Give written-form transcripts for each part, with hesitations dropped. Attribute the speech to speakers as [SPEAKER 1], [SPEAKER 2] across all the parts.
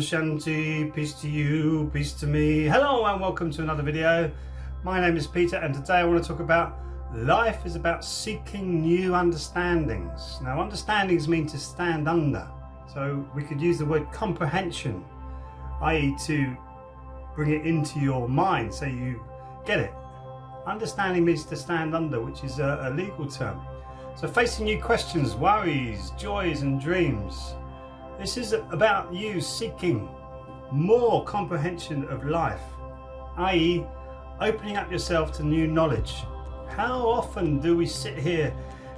[SPEAKER 1] Shanti, peace to you, peace to me. Hello and welcome to another video. My name is Peter and today I want to talk about life is about seeking new understandings. Now understandings mean to stand under. So we could use the word comprehension, i.e. to bring it into your mind so you get it. Understanding means to stand under, which is a legal term. So facing new questions, worries, joys and dreams. This is about you seeking more comprehension of life, i.e. opening up yourself to new knowledge. How often do we sit here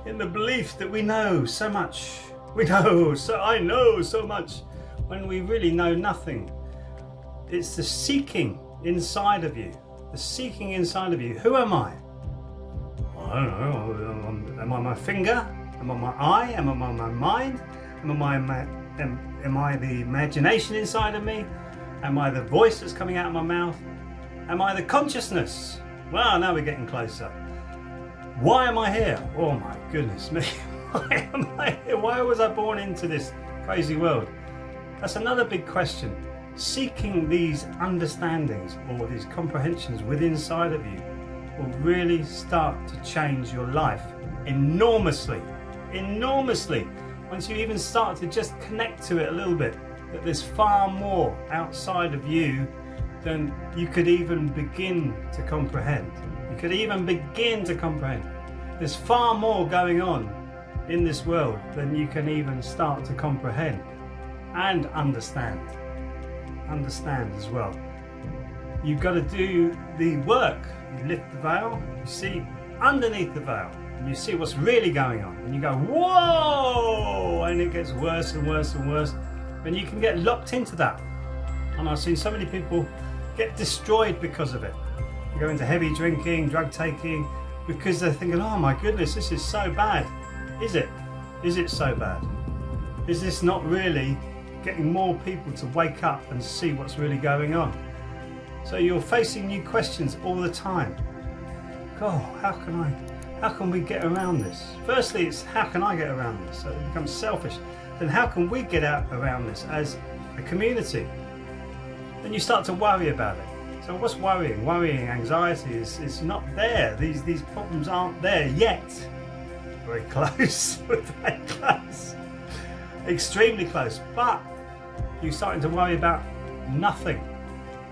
[SPEAKER 1] in the belief that we know so much? I know so much, when we really know nothing. It's the seeking inside of you. The seeking inside of you. Who am I? I don't know. Am I my finger? Am I my eye? Am I my mind? Am I the imagination inside of me? Am I the voice that's coming out of my mouth? Am I the consciousness? Well, now we're getting closer. Why am I here? Oh my goodness me. Why am I here? Why was I born into this crazy world? That's another big question. Seeking these understandings or these comprehensions within inside of you will really start to change your life enormously. Enormously. Once you even start to just connect to it a little bit, that there's far more outside of you than you could even begin to comprehend. You could even begin to comprehend. There's far more going on in this world than you can even start to comprehend and understand. Understand as well. You've got to do the work. You lift the veil, you see underneath the veil, and you see what's really going on, and you go, whoa, and it gets worse and worse and worse, and you can get locked into that. And I've seen so many people get destroyed because of it. They go into heavy drinking, drug taking, because they're thinking, oh my goodness, this is so bad. Is it? Is it so bad? Is this not really getting more people to wake up and see what's really going on? So you're facing new questions all the time. God, how can we get around this? Firstly, it's how can I get around this? So it becomes selfish. Then how can we get out around this as a community? Then you start to worry about it. So what's worrying? Worrying, anxiety is not there. These problems aren't there yet. Very close. We're very close. Extremely close. But you're starting to worry about nothing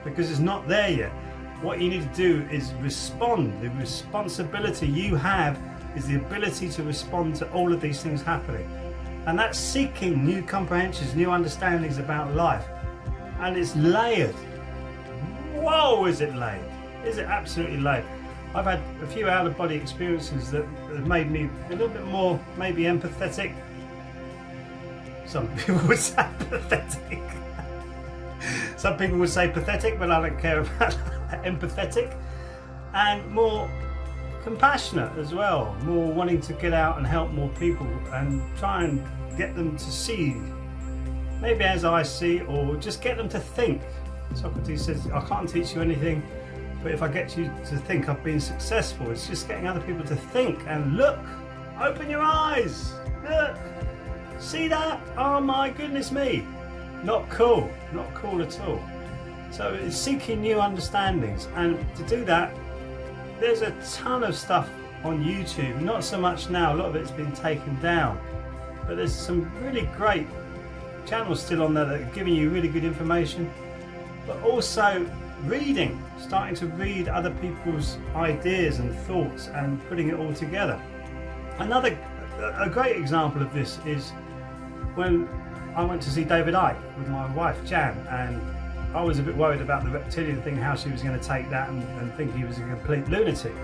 [SPEAKER 1] because it's not there yet. What you need to do is respond. The responsibility you have is the ability to respond to all of these things happening. And that's seeking new comprehensions, new understandings about life. And it's layered. Whoa, is it layered? Is it absolutely layered? I've had a few out-of-body experiences that have made me a little bit more maybe empathetic. Some people would say pathetic. Some people would say pathetic, but I don't care about that. Empathetic and more compassionate as well, more wanting to get out and help more people and try and get them to see maybe as I see, or just get them to think. Socrates says, I can't teach you anything, but if I get you to think, I've been successful. It's just getting other people to think and look, open your eyes, look, see that? Oh my goodness me. Not cool at all. So it's seeking new understandings, and to do that there's a ton of stuff on YouTube, not so much now, a lot of it's been taken down, but there's some really great channels still on there that are giving you really good information, but also reading, starting to read other people's ideas and thoughts and putting it all together. A great example of this is when I went to see David Icke with my wife Jan, and I was a bit worried about the reptilian thing, how she was going to take that and think he was a complete lunatic.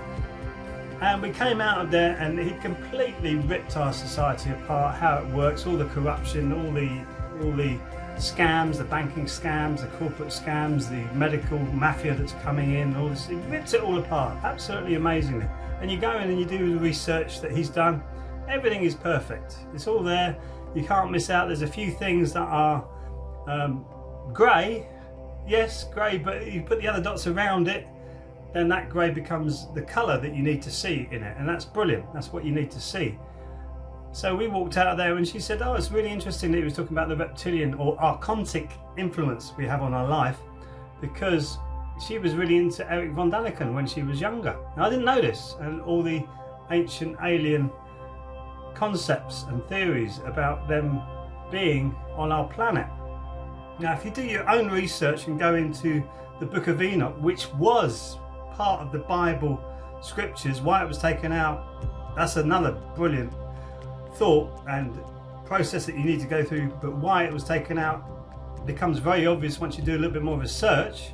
[SPEAKER 1] And we came out of there and he completely ripped our society apart, how it works, all the corruption, all the scams, the banking scams, the corporate scams, the medical mafia that's coming in, all this. He rips it all apart, absolutely amazingly. And you go in and you do the research that he's done. Everything is perfect. It's all there. You can't miss out. There's a few things that are grey. Yes, grey, but you put the other dots around it, then that grey becomes the colour that you need to see in it, and that's brilliant. That's what you need to see. So we walked out of there and she said, oh, it's really interesting that he was talking about the reptilian or archontic influence we have on our life, because she was really into Eric von Daniken when she was younger. Now, I didn't know this, and all the ancient alien concepts and theories about them being on our planet. Now, if you do your own research and go into the Book of Enoch, which was part of the Bible scriptures, why it was taken out, that's another brilliant thought and process that you need to go through, but why it was taken out becomes very obvious once you do a little bit more research.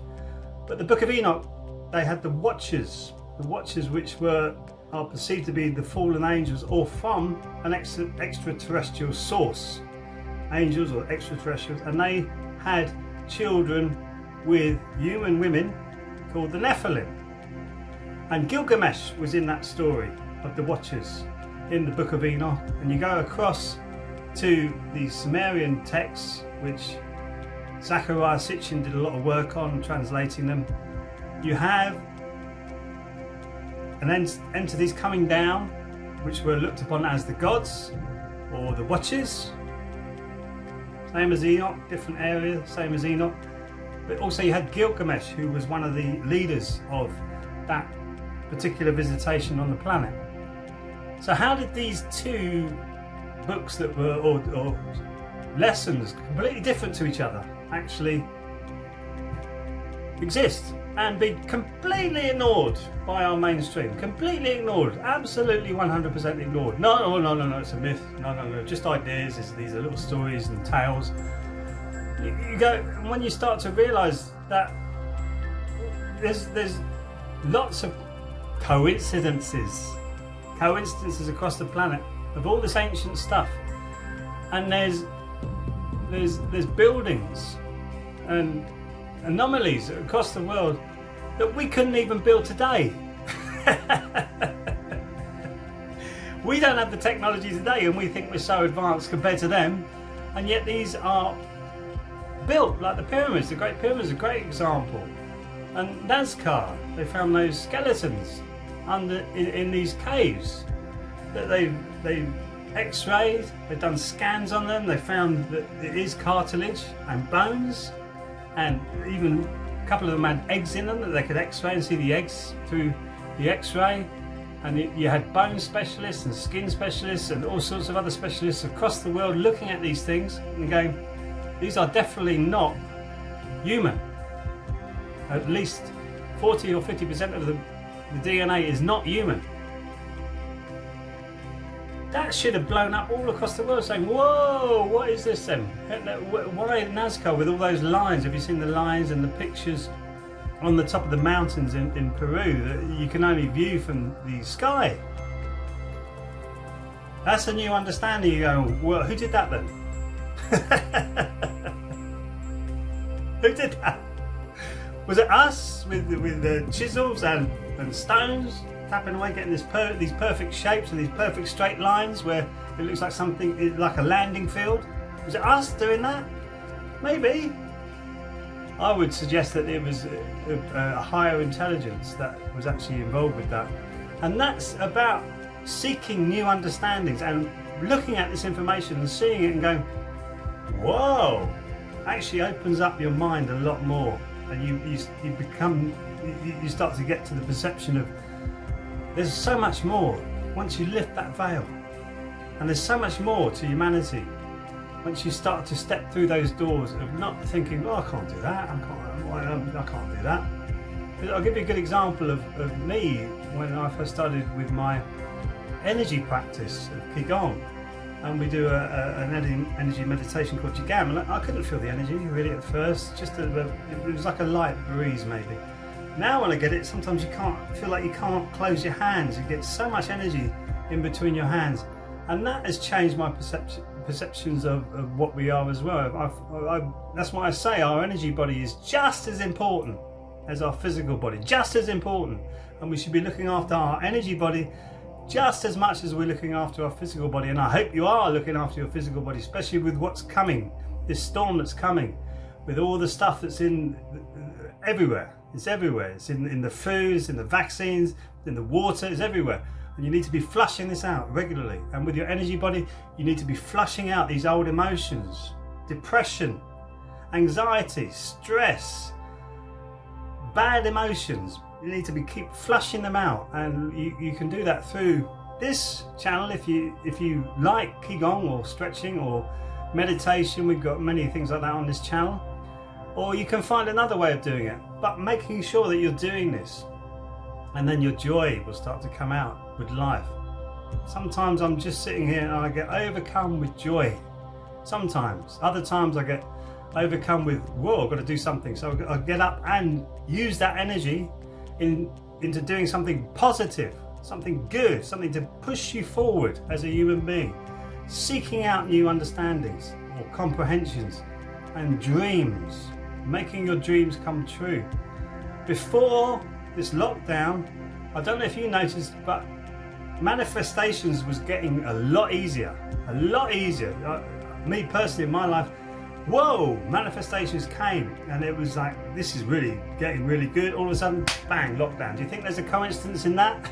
[SPEAKER 1] But the Book of Enoch, they had the Watchers which are perceived to be the fallen angels or from an extraterrestrial source, angels or extraterrestrials, and they had children with human women called the Nephilim. And Gilgamesh was in that story of the Watchers in the Book of Enoch. And you go across to the Sumerian texts, which Zachariah Sitchin did a lot of work on translating them. You have entities coming down which were looked upon as the gods or the Watchers. Same as Enoch, different area, same as Enoch. But also you had Gilgamesh, who was one of the leaders of that particular visitation on the planet. So how did these two books that were, or lessons completely different to each other, actually exist and be completely ignored by our mainstream? Completely ignored, absolutely 100% ignored. No, it's a myth. No, just ideas. These are little stories and tales. You go, and when you start to realise that there's lots of coincidences across the planet of all this ancient stuff, and there's buildings and anomalies across the world that we couldn't even build today. We don't have the technology today, and we think we're so advanced compared to them, and yet these are built like the pyramids. The Great Pyramids is a great example. And Nazca, they found those skeletons in these caves that they x-rayed, they've done scans on them, they found that it is cartilage and bones, and even a couple of them had eggs in them that they could x-ray and see the eggs through the x-ray. And you had bone specialists and skin specialists and all sorts of other specialists across the world looking at these things and going, these are definitely not human. At least 40 or 50% of the DNA is not human. That should have blown up all across the world, saying, whoa, what is this then? Why Nazca with all those lines? Have you seen the lines and the pictures on the top of the mountains in Peru that you can only view from the sky? That's a new understanding. You go, well, who did that then? Who did that? Was it us with the chisels and stones tapping away, getting these perfect shapes and these perfect straight lines where it looks like something like a landing field? Was it us doing that? Maybe. I would suggest that it was a higher intelligence that was actually involved with that. And that's about seeking new understandings and looking at this information and seeing it and going, whoa, actually opens up your mind a lot more. And you start to get to the perception of there's so much more once you lift that veil, and there's so much more to humanity once you start to step through those doors of not thinking, oh, I can't do that, I can't do that. I'll give you a good example of me when I first started with my energy practice of Qigong, and we do an energy meditation called Jigam, and I couldn't feel the energy really at first, it was like a light breeze maybe. Now when I get it, sometimes you feel like you can't close your hands. You get so much energy in between your hands, and that has changed my perceptions of what we are as well. That's why I say our energy body is just as important as our physical body, just as important, and we should be looking after our energy body just as much as we're looking after our physical body. And I hope you are looking after your physical body, especially with what's coming, this storm that's coming, with all the stuff that's in everywhere. It's everywhere. It's in the foods, in the vaccines, in the water. It's everywhere. And you need to be flushing this out regularly. And with your energy body, you need to be flushing out these old emotions, depression, anxiety, stress, bad emotions. You need to keep flushing them out, and you can do that through this channel. If you like Qigong or stretching or meditation, we've got many things like that on this channel. Or you can find another way of doing it, but making sure that you're doing this, and then your joy will start to come out with life. Sometimes I'm just sitting here and I get overcome with joy. Sometimes, other times I get overcome with, whoa, I've got to do something. So I get up and use that energy into doing something positive, something good, something to push you forward as a human being, seeking out new understandings or comprehensions and dreams, making your dreams come true. Before this lockdown, I don't know if you noticed, but manifestations was getting a lot easier. Me personally in my life, whoa, manifestations came, and it was like, this is really getting really good. All of a sudden, bang, lockdown. Do you think there's a coincidence in that?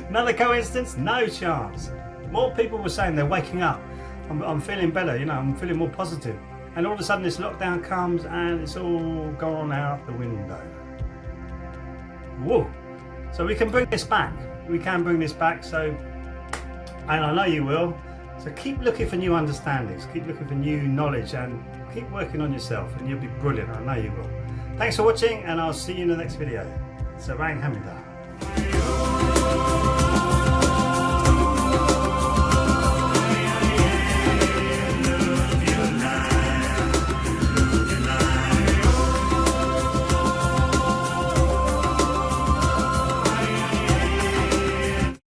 [SPEAKER 1] Another coincidence? No chance. More people were saying they're waking up. I'm feeling better, you know, I'm feeling more positive. And all of a sudden this lockdown comes and it's all gone out the window. Whoa. So we can bring this back. We can bring this back, so, and I know you will. So keep looking for new understandings, keep looking for new knowledge, and keep working on yourself, and you'll be brilliant. I know you will. Thanks for watching, and I'll see you in the next video. Sarang Hamida.